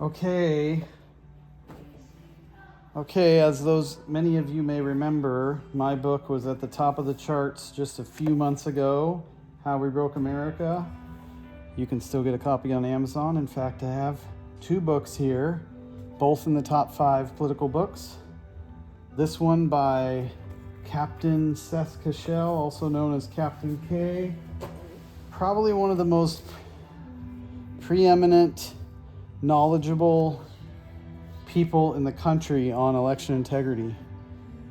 Okay, as many of you may remember, my book was at the top of the charts just a few months ago, How We Broke America. You can still get a copy on Amazon. In fact, I have two books here, both in the top 5 political books. This one by Captain Seth Keshel, also known as Captain K. Probably one of the most preeminent, knowledgeable people in the country on election integrity.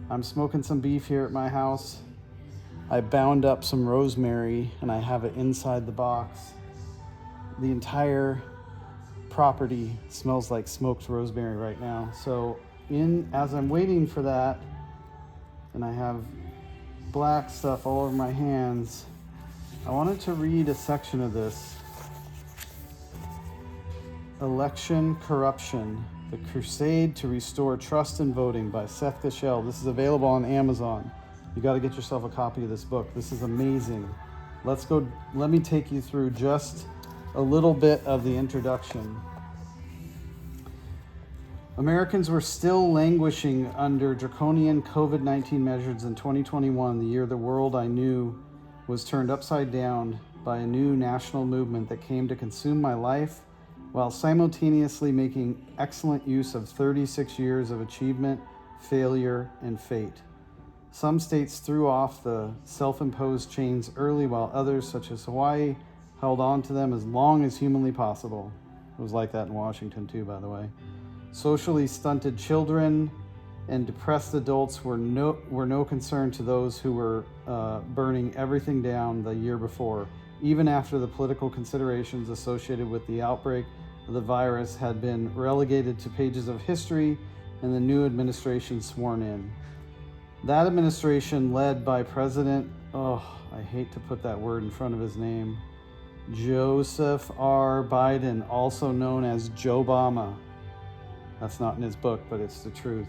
I'm smoking some beef here at my house. I bound up some rosemary and I have it inside the box. The entire property smells like smoked rosemary right now. So as I'm waiting for that, and I have black stuff all over my hands, I wanted to read a section of this. Election Corruption: The Crusade to Restore Trust in Voting by Seth Keshel. This is available on Amazon. You got to get yourself a copy of this book. This is amazing. Let me take you through just a little bit of the introduction. Americans were still languishing under draconian COVID-19 measures in 2021, the year the world I knew was turned upside down by a new national movement that came to consume my life, while simultaneously making excellent use of 36 years of achievement, failure, and fate. Some states threw off the self-imposed chains early, while others, such as Hawaii, held on to them as long as humanly possible. It was like that in Washington too, by the way. Socially stunted children and depressed adults were no concern to those who were burning everything down the year before, even after the political considerations associated with the outbreak of the virus had been relegated to pages of history and the new administration sworn in. That administration, led by President, I hate to put that word in front of his name, Joseph R. Biden, also known as Joe Obama. That's not in his book, but it's the truth.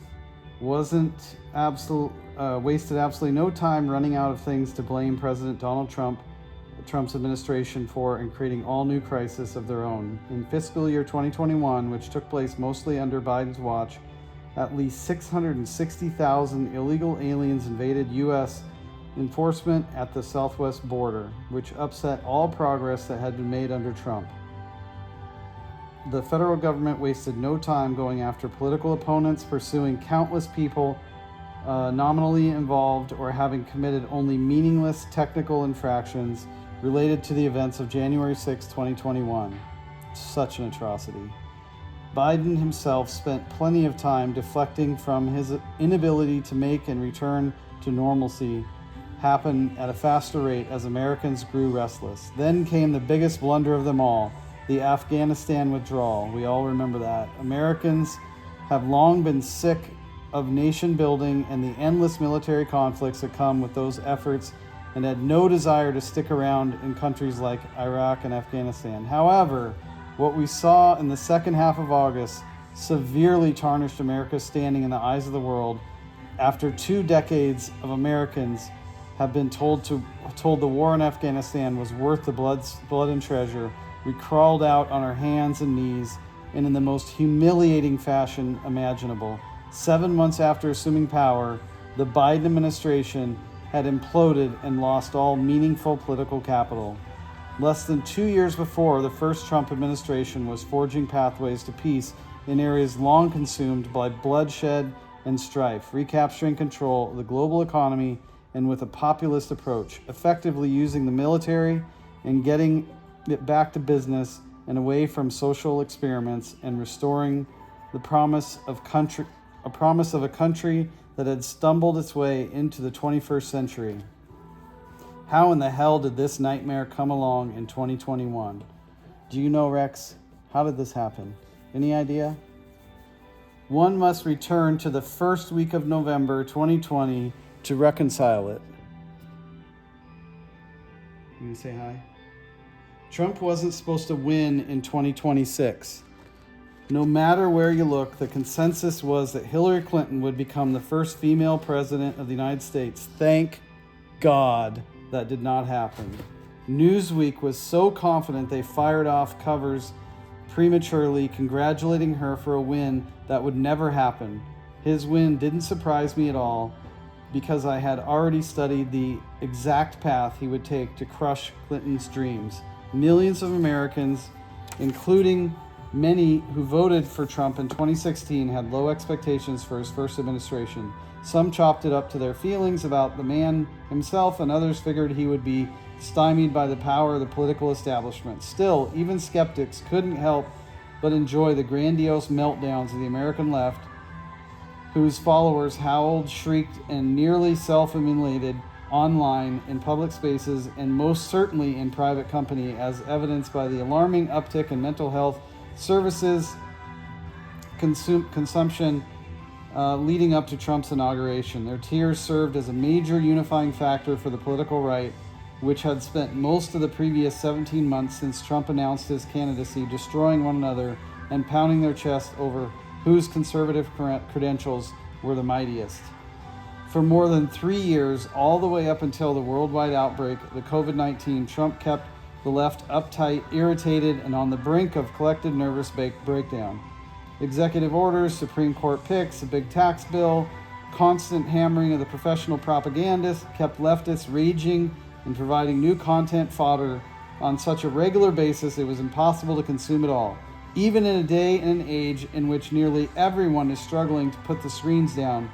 Wasted absolutely no time running out of things to blame President Donald Trump's administration for, and creating all new crises of their own. In fiscal year 2021, which took place mostly under Biden's watch, at least 660,000 illegal aliens invaded U.S. enforcement at the southwest border, which upset all progress that had been made under Trump. The federal government wasted no time going after political opponents, pursuing countless people nominally involved or having committed only meaningless technical infractions related to the events of January 6, 2021. Such an atrocity. Biden himself spent plenty of time deflecting from his inability to make and return to normalcy happen at a faster rate as Americans grew restless. Then came the biggest blunder of them all, the Afghanistan withdrawal. We all remember that. Americans have long been sick of nation building and the endless military conflicts that come with those efforts, and had no desire to stick around in countries like Iraq and Afghanistan. However, what we saw in the second half of August severely tarnished America's standing in the eyes of the world. After 2 decades of Americans have been told the war in Afghanistan was worth the blood and treasure, we crawled out on our hands and knees, and in the most humiliating fashion imaginable. 7 months after assuming power, the Biden administration had imploded and lost all meaningful political capital. Less than 2 years before, the first Trump administration was forging pathways to peace in areas long consumed by bloodshed and strife, recapturing control of the global economy, and with a populist approach, effectively using the military and getting it back to business and away from social experiments, and restoring the promise of a country that had stumbled its way into the 21st century. How in the hell did this nightmare come along in 2021? Do you know, Rex? How did this happen? Any idea? One must return to the first week of November 2020 to reconcile it. You gonna say hi? Trump wasn't supposed to win in 2026. No matter where you look, the consensus was that Hillary Clinton would become the first female president of the United States. Thank God that did not happen. Newsweek was so confident they fired off covers prematurely, congratulating her for a win that would never happen. His win didn't surprise me at all because I had already studied the exact path he would take to crush Clinton's dreams. Millions of Americans, including many who voted for Trump in 2016, had low expectations for his first administration. Some chopped it up to their feelings about the man himself, and others figured he would be stymied by the power of the political establishment. Still, even skeptics couldn't help but enjoy the grandiose meltdowns of the American left, whose followers howled, shrieked, and nearly self-immolated online, in public spaces, and most certainly in private company, as evidenced by the alarming uptick in mental health services consumption leading up to Trump's inauguration. Their tears served as a major unifying factor for the political right, which had spent most of the previous 17 months since Trump announced his candidacy destroying one another and pounding their chest over whose conservative credentials were the mightiest. For more than 3 years, all the way up until the worldwide outbreak of the COVID-19, Trump kept the left uptight, irritated, and on the brink of collective nervous breakdown. Executive orders, Supreme Court picks, a big tax bill, constant hammering of the professional propagandist kept leftists raging and providing new content fodder on such a regular basis it was impossible to consume it all. Even in a day and an age in which nearly everyone is struggling to put the screens down,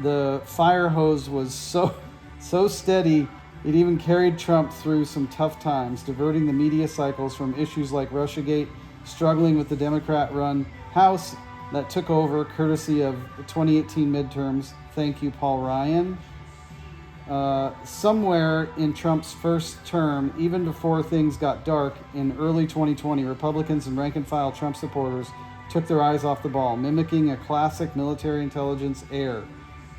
the fire hose was so steady it even carried Trump through some tough times, diverting the media cycles from issues like Russiagate, struggling with the Democrat-run House that took over courtesy of the 2018 midterms. Thank you, Paul Ryan. Somewhere in Trump's first term, even before things got dark in early 2020, Republicans and rank-and-file Trump supporters took their eyes off the ball, mimicking a classic military intelligence error.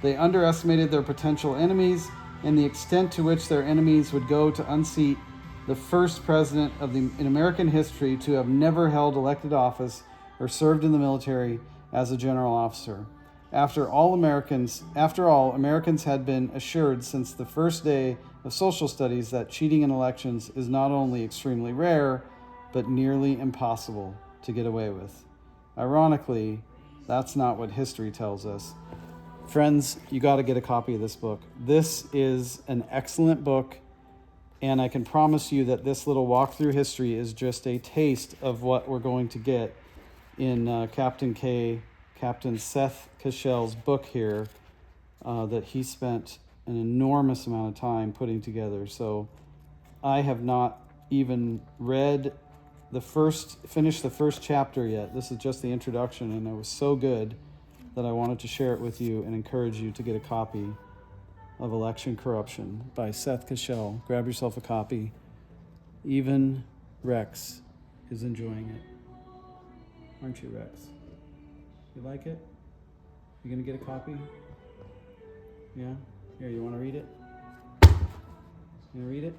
They underestimated their potential enemies and the extent to which their enemies would go to unseat the first president in American history to have never held elected office or served in the military as a general officer. After all, Americans had been assured since the first day of social studies that cheating in elections is not only extremely rare, but nearly impossible to get away with. Ironically, that's not what history tells us. Friends, you got to get a copy of this book. This is an excellent book, and I can promise you that this little walk through history is just a taste of what we're going to get in Captain Seth Keshel's book here that he spent an enormous amount of time putting together. So I have not even finished the first chapter yet. This is just the introduction, and it was so good that I wanted to share it with you and encourage you to get a copy of Election Corruption by Seth Keshel. Grab yourself a copy. Even Rex is enjoying it. Aren't you, Rex? You like it? You gonna get a copy? Yeah? Here, you wanna read it? You gonna read it?